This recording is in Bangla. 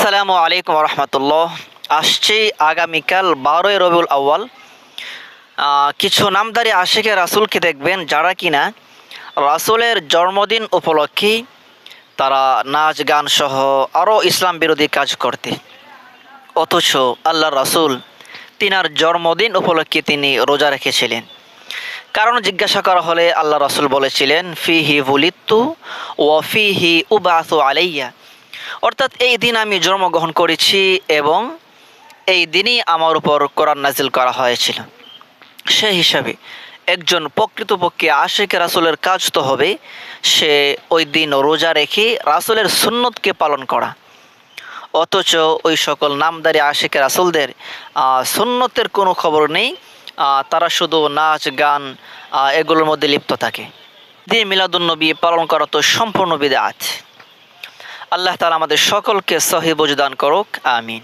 আসসালামু আলাইকুম রহমতুল্লাহ। আসছে আগামীকাল 12ই রবিউল আউয়াল। কিছু নামধারী আশিকে রাসূলকে দেখবেন যারা কিনা রাসূলের জন্মদিন উপলক্ষে তারা নাচ গান সহ আরও ইসলাম বিরোধী কাজ করতে, অথচ আল্লাহ রাসূল তিনার জন্মদিন উপলক্ষে তিনি রোজা রেখেছিলেন। কারণ জিজ্ঞাসা করা হলে আল্লাহ রাসূল বলেছিলেন, ফিহি বুলিত্তু ওয়া ফিহি উবাসু আলাইয়া, অর্থাৎ এই দিন আমি জন্মগ্রহণ করেছি এবং এই দিনই আমার উপর কোরআন নাজিল করা হয়েছিল। সেই হিসাবে একজন প্রকৃতপক্ষে আশিকে রাসূলের কাজ তো হবে সে ওই দিন রোজা রেখে রাসূলের সুন্নতকে পালন করা। অথচ ওই সকল নামধারী আশিকে রাসূলদের সুন্নতের কোনো খবর নেই, তারা শুধু নাচ গান এগুলোর মধ্যে লিপ্ত থাকে। দিন মিলাদুন্নবী পালন করা তো সম্পূর্ণ বিদআত। আল্লাহ তাআলা আমাদের সকলকে সহিহ বুঝ দান করুক, আমিন।